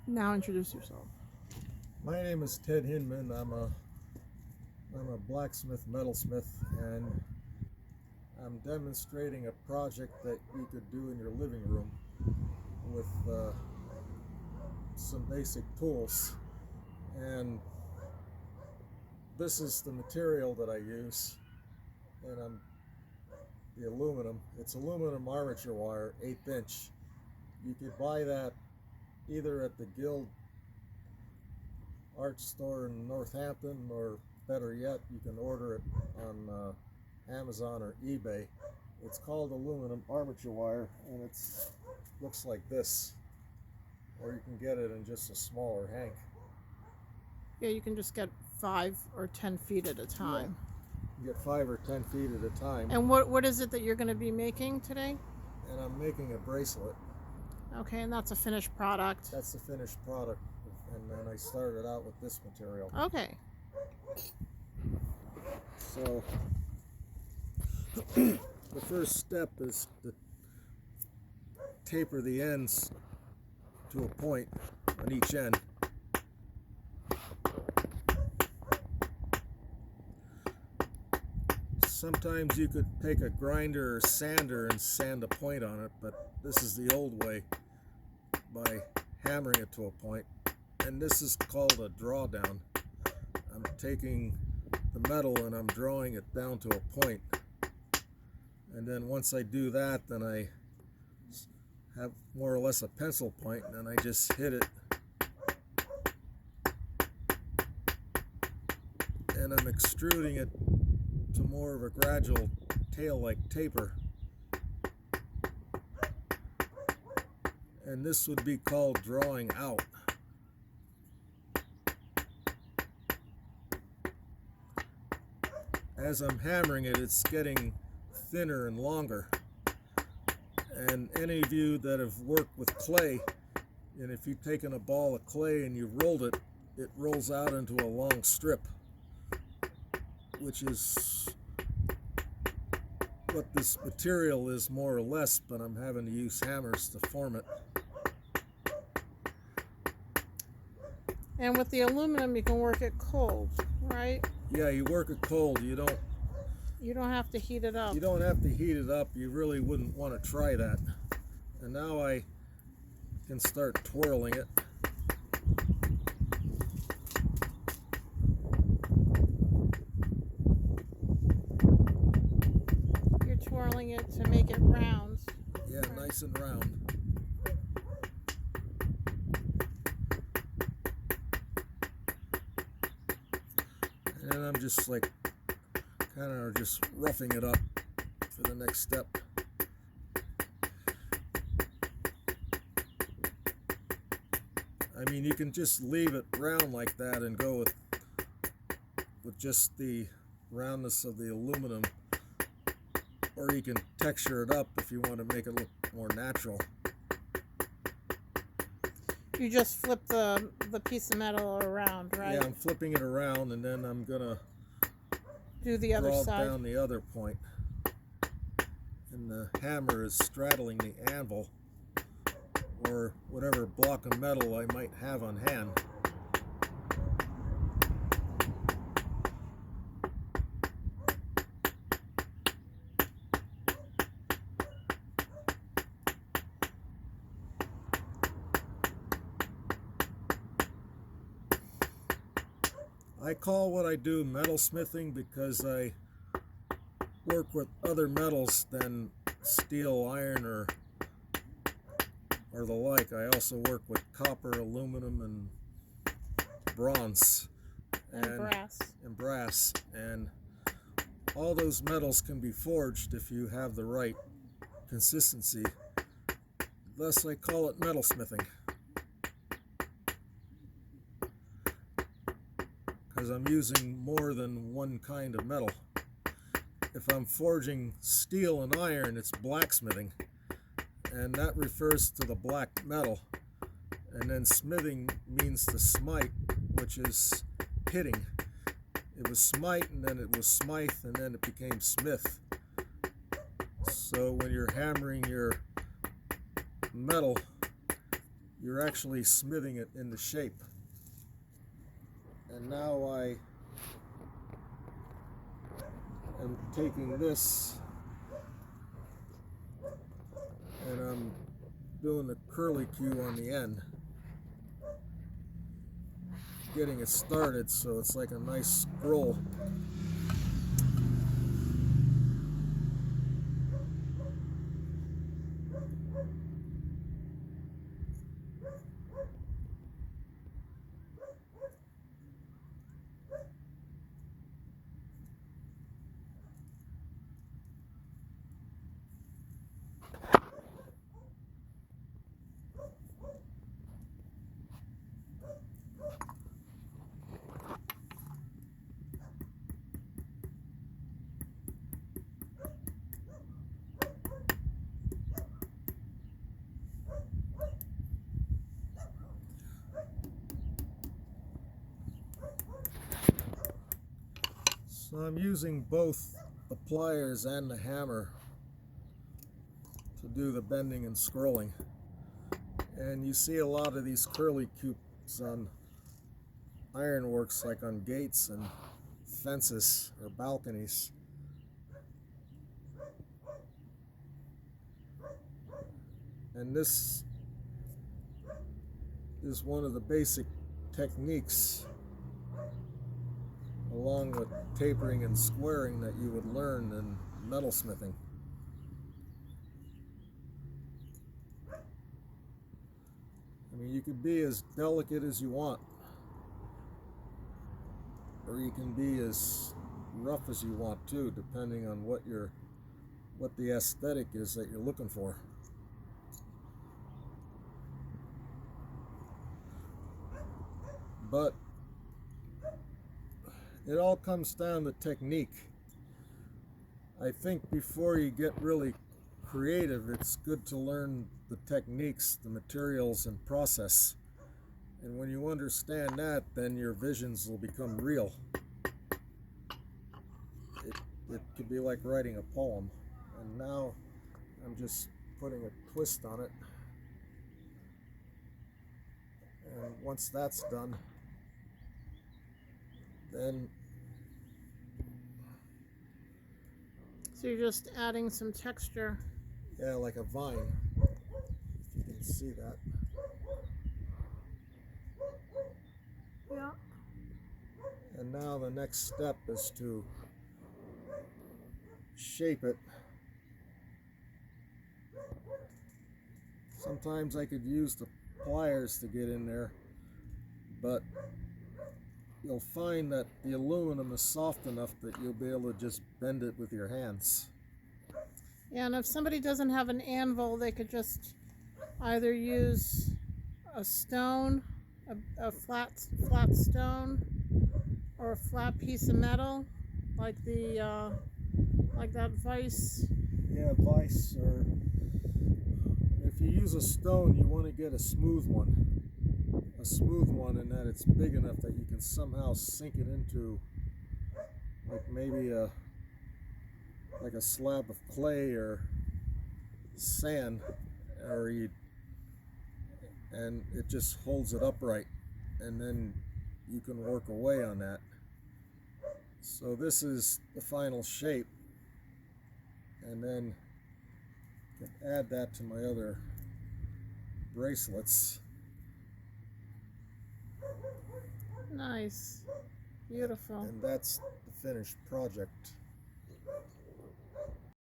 Now introduce yourself. My name is Ted Hinman. I'm a blacksmith, metalsmith, and I'm demonstrating a project that you could do in your living room with some basic tools. And this is the material that I use, and the aluminum. It's aluminum armature wire, 1/8 inch. You could buy that either at the Guild art store in Northampton, or better yet, you can order it on Amazon or eBay. It's called aluminum armature wire, and it looks like this, or you can get it in just a smaller hank. Yeah, you can just get 5 or 10 feet at a time. You get 5 or 10 feet at a time. And what is it that you're going to be making today? And I'm making a bracelet. Okay, and that's a finished product. That's the finished product, and then I started out with this material. Okay. So the first step is to taper the ends to a point on each end. Sometimes you could take a grinder or sander and sand a point on it, but this is the old way, by hammering it to a point. And this is called a drawdown. I'm taking the metal and I'm drawing it down to a point. And then once I do that, then I have more or less a pencil point, and then I just hit it. And I'm extruding it to more of a gradual tail-like taper. And this would be called drawing out. As I'm hammering it, it's getting thinner and longer. And any of you that have worked with clay, and if you've taken a ball of clay and you've rolled it, it rolls out into a long strip, which is what this material is more or less, but I'm having to use hammers to form it. And with the aluminum, you can work it cold, right? Yeah, you work it cold. You don't have to heat it up. You don't have to heat it up. You really wouldn't want to try that. And now I can start twirling it. You're twirling it to make it round. Yeah, nice and round. And then I'm just like kind of just roughing it up for the next step. I mean, you can just leave it round like that and go with just the roundness of the aluminum, or you can texture it up if you want to make it look more natural. You just flip the piece of metal around, right? Yeah, I'm flipping it around, and then I'm gonna do the other draw side down the other point. And the hammer is straddling the anvil, or whatever block of metal I might have on hand. I call what I do metalsmithing because I work with other metals than steel, iron, or the like. I also work with copper, aluminum, and bronze, and brass. And all those metals can be forged if you have the right consistency. Thus, I call it metalsmithing, because I'm using more than one kind of metal. If I'm forging steel and iron, it's blacksmithing, and that refers to the black metal. And then smithing means to smite, which is hitting. It was smite, and then it was smythe, and then it became smith. So when you're hammering your metal, you're actually smithing it into shape. And now I am taking this and I'm doing the curlicue on the end, getting it started so it's like a nice scroll. So I'm using both the pliers and the hammer to do the bending and scrolling. And you see a lot of these curlicues on ironworks, like on gates and fences or balconies. And this is one of the basic techniques, along with tapering and squaring, that you would learn in metalsmithing. I mean, you can be as delicate as you want, or you can be as rough as you want too, depending on what the aesthetic is that you're looking for. But it all comes down to technique. I think before you get really creative, it's good to learn the techniques, the materials, and process. And when you understand that, then your visions will become real. It could be like writing a poem. And now I'm just putting a twist on it. And once that's done, then So you're just adding some texture. yeah, like a vine, if you can see that. Yeah. And now the next step is to shape it. Sometimes I could use the pliers to get in there, but you'll find that the aluminum is soft enough that you'll be able to just bend it with your hands. Yeah, and if somebody doesn't have an anvil, they could just either use a stone, a flat stone, or a flat piece of metal, like that vise. Yeah, vise, or if you use a stone, you want to get a smooth one. A smooth one in that it's big enough that you can somehow sink it into, like maybe like a slab of clay or sand, and it just holds it upright, and then you can work away on that. So this is the final shape, and then I can add that to my other bracelets. Nice. Beautiful. And that's the finished project.